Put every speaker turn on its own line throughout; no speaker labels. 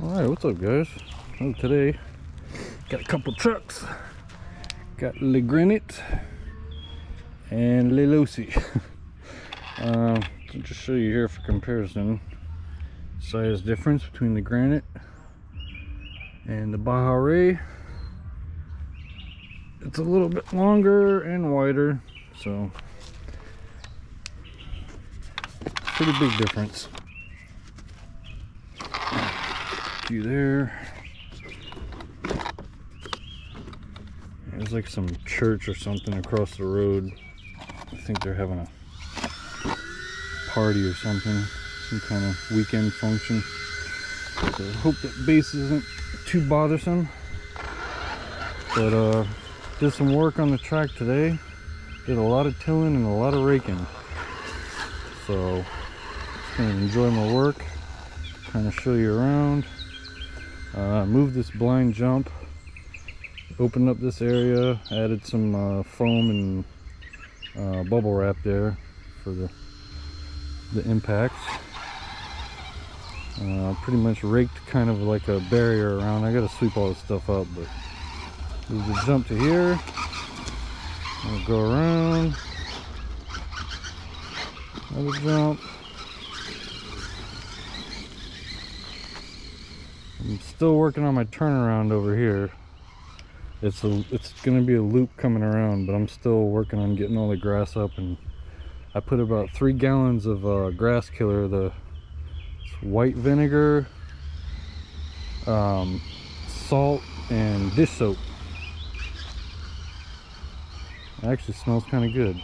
Alright, what's up guys? Well, today got a couple trucks. Got Le Granite and Le Losi. So just show you here for comparison. Size difference between the Granite and the Baja. It's a little bit longer and wider, so pretty big difference. You there. There's like some church or something across the road. I think they're having a party or something, some kind of weekend function. So I hope that bass isn't too bothersome. But did some work on the track today. Did a lot of tilling and a lot of raking. So just gonna enjoy my work. Kind of show you around. Moved this blind jump, opened up this area, added some foam and bubble wrap there for the impacts. Pretty much raked kind of like a barrier around. I gotta sweep all this stuff up, but move the jump to here. I'll go around, another jump. I'm still working on my turnaround over here. It's gonna be a loop coming around, but I'm still working on getting all the grass up. And I put about 3 gallons of grass killer, the white vinegar, salt, and dish soap. It actually smells kind of good.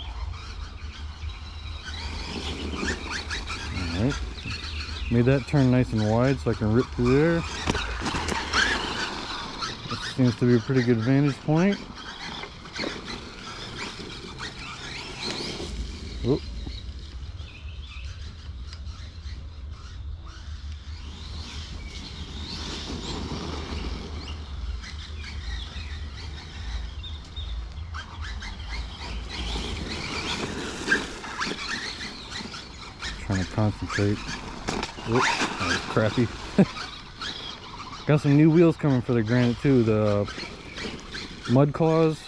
All right. Made that turn nice and wide so I can rip through there. This seems to be a pretty good vantage point. Oop. Trying to concentrate. Oop, that was crappy. Got some new wheels coming for the Granite too. The Mud Claws.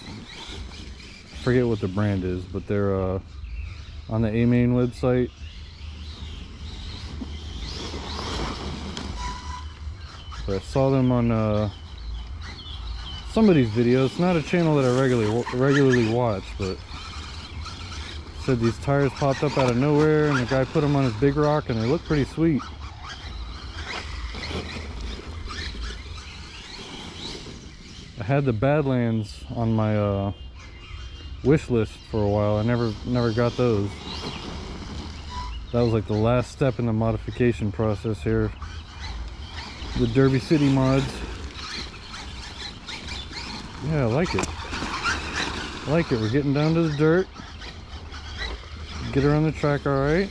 Forget what the brand is, but they're on the A-Main website. But I saw them on somebody's video. It's not a channel that I regularly watch, but said these tires popped up out of nowhere and the guy put them on his big rock and they look pretty sweet. I had the Badlands on my wish list for a while. I never got those. That was like the last step in the modification process here. The Derby City mods. Yeah, I like it. I like it. We're getting down to the dirt. Get her on the track all right.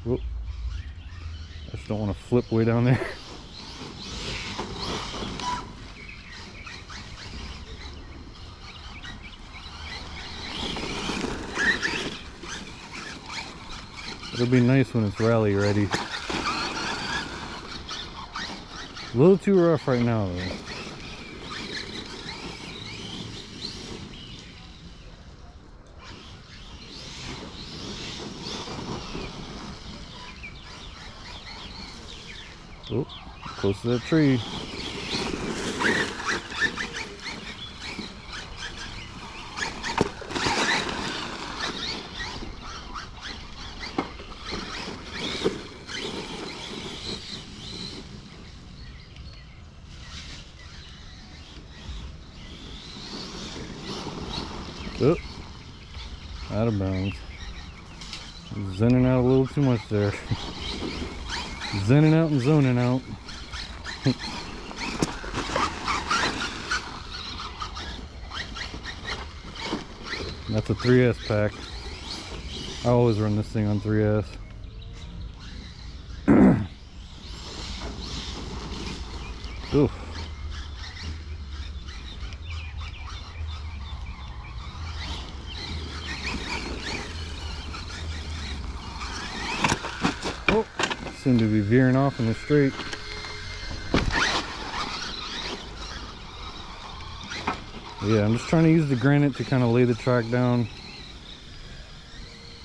Whoop. I just don't want to flip way down there. It'll be nice when it's rally ready. A little too rough right now though. Oh, close to that tree. Oh, out of bounds. Zenning out a little too much there. Zenning out and zoning out. That's a 3S pack. I always run this thing on 3S. Oof. seem to be veering off in the straight. Yeah, I'm just trying to use the Granite to kind of lay the track down,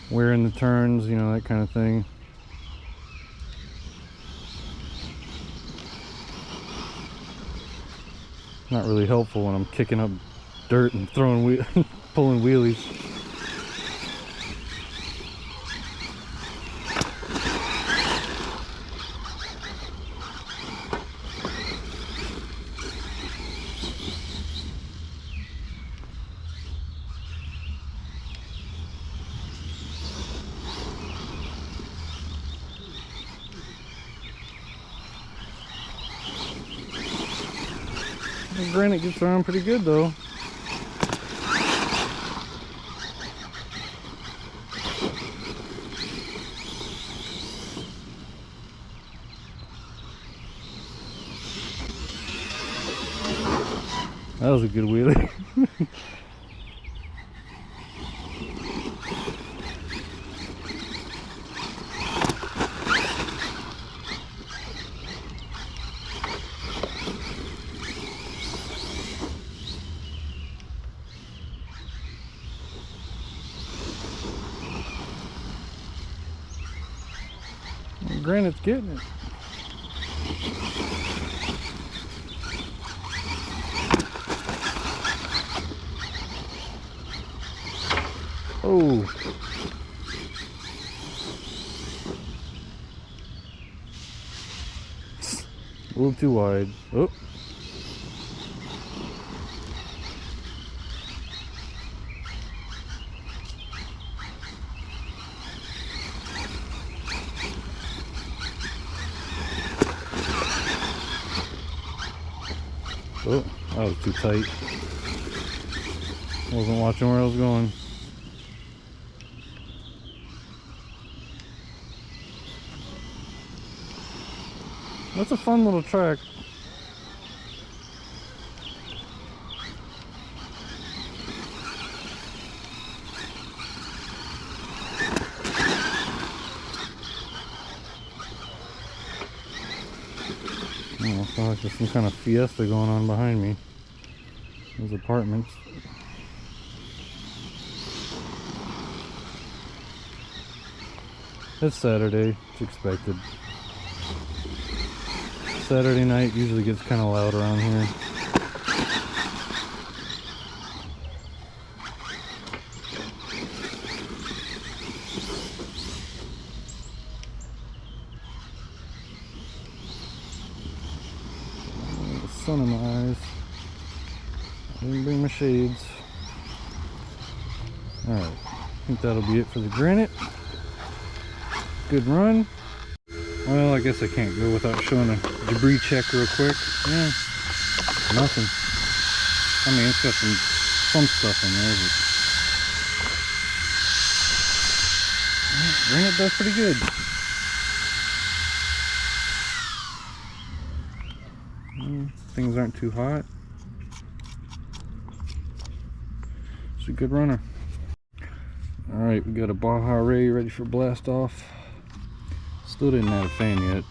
wearing the turns, you know, that kind of thing. Not really helpful when I'm kicking up dirt and throwing pulling wheelies. The Granite gets around pretty good though. That was a good wheelie. Granite's getting it. Oh. A little too wide. Oh. Oh, that was too tight. Wasn't watching where I was going. That's a fun little track. Oh, I feel like there's some kind of fiesta going on behind me. Those apartments. It's Saturday, it's expected. Saturday night usually gets kind of loud around here. The sun in my eyes. I didn't bring my shades. Alright, I think that'll be it for the Granite. Good run. Well, I guess I can't go without showing a debris check real quick. Yeah, nothing. I mean, it's got some stuff in there, but Granite does pretty good. Things aren't too hot. It's a good runner. Alright, we got a Baja ready for blast off. Still didn't add a fan yet.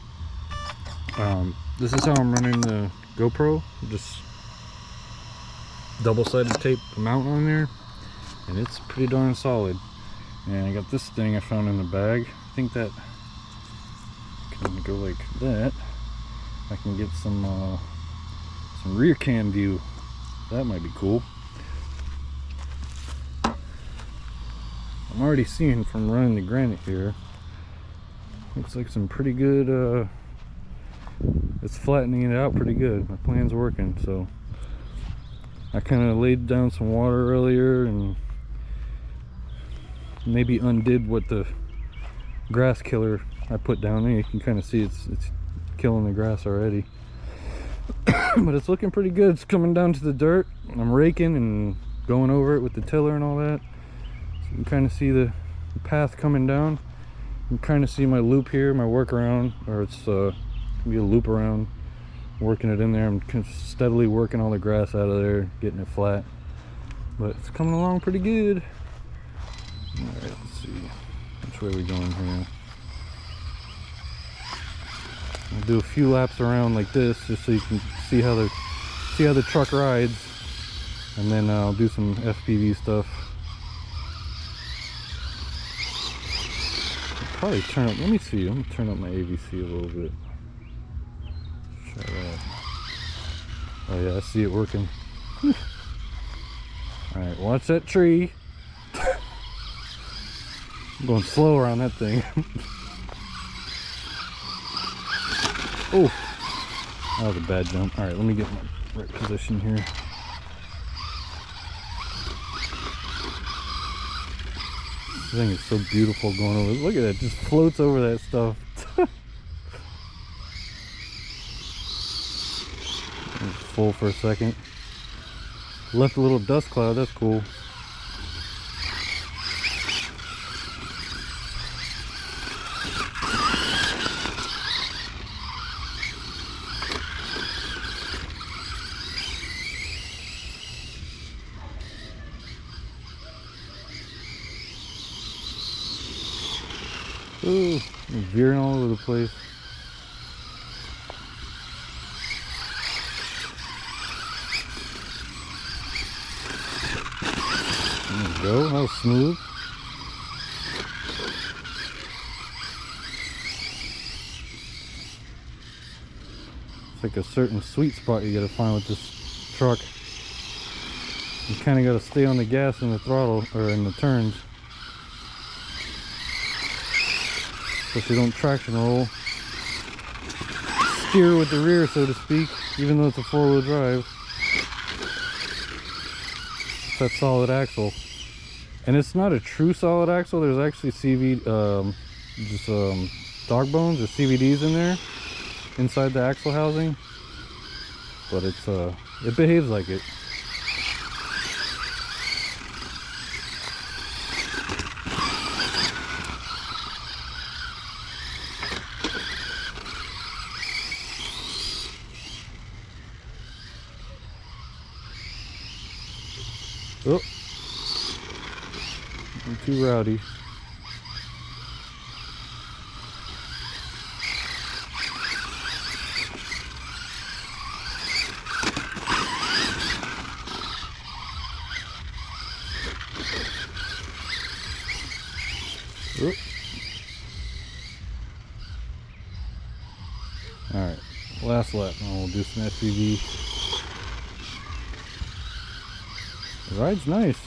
This is how I'm running the GoPro. Just double-sided tape the mount on there, and it's pretty darn solid. And I got this thing I found in the bag. I think that can go like that. I can get some rear cam view. That might be cool. I'm already seeing from running the Granite here. Looks like some pretty good, it's flattening it out pretty good. My plan's working, so I kind of laid down some water earlier and maybe undid what the grass killer I put down there. You can kind of see it's killing the grass already. But it's looking pretty good. It's coming down to the dirt. I'm raking and going over it with the tiller and all that. So you can kind of see the path coming down. You can kind of see my loop here, my workaround, or it's gonna be a loop around, working it in there. I'm steadily working all the grass out of there, getting it flat. But it's coming along pretty good. Alright, let's see. Which way are we going here? I'll do a few laps around like this just so you can see how the truck rides, and then I'll do some FPV stuff. I'll probably turn up. Let me see. I'm gonna turn up my AVC a little bit. Try that. Oh yeah, I see it working. Alright, watch that tree. I'm going slower on that thing. Oh, that was a bad jump. Alright, let me get my right position here. This thing is so beautiful going over. Look at that, just floats over that stuff. Full for a second. Left a little dust cloud, that's cool. Ooh, veering all over the place. There we go, that was smooth. It's like a certain sweet spot you gotta find with this truck. You kinda gotta stay on the gas and the throttle, or in the turns, so you don't traction roll. Steer with the rear, so to speak, even though it's a four-wheel drive. It's that solid axle. And it's not a true solid axle. There's actually dog bones or CVDs in there inside the axle housing, but it behaves like it. Oh, I'm too rowdy. Oh. All right, last lap, and we'll do some FPV. The ride's nice.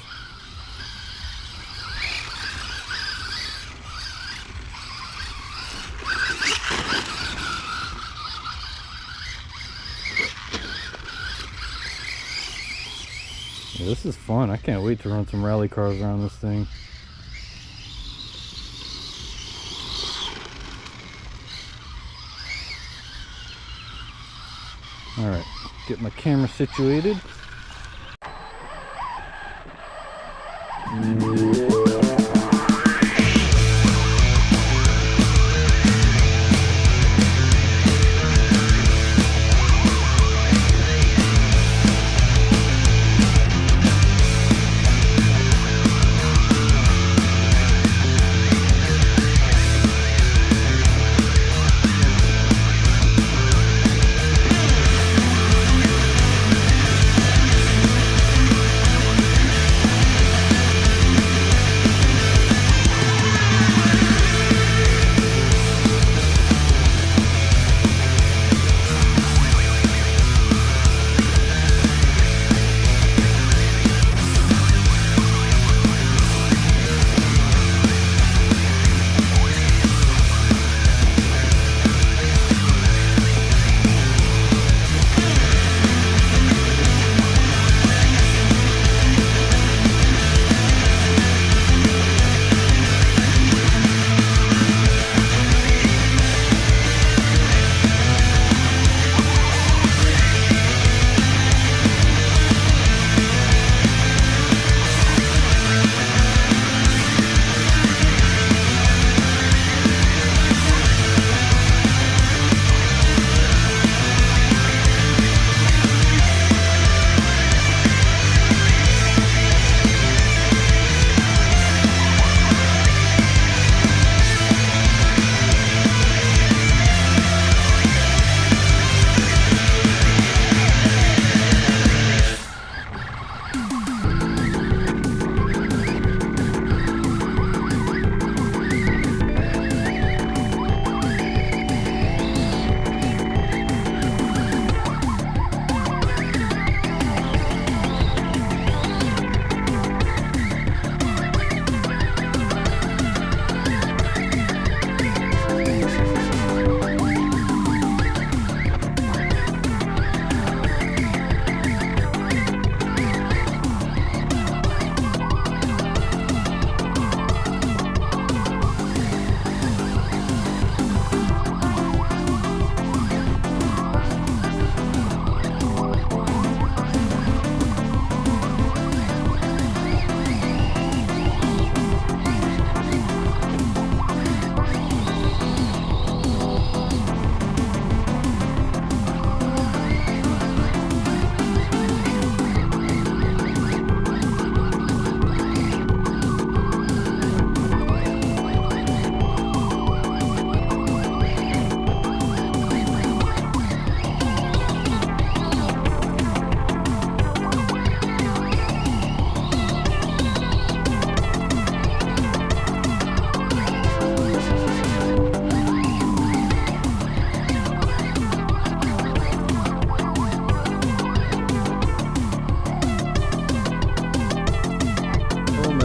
Yeah, this is fun. I can't wait to run some rally cars around this thing. All right, get my camera situated.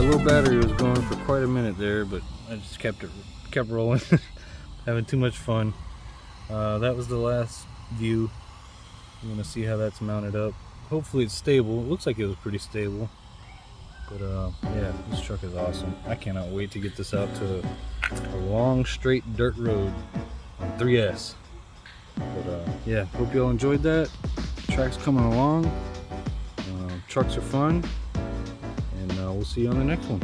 low battery was going for quite a minute there, but I just kept rolling. Having too much fun. That was the last view. I'm gonna see how that's mounted up. Hopefully it's stable. It looks like it was pretty stable. But yeah, this truck is awesome. I cannot wait to get this out to a long straight dirt road on 3S. But yeah, hope y'all enjoyed that. Track's coming along. Trucks are fun, and we'll see you on the next one.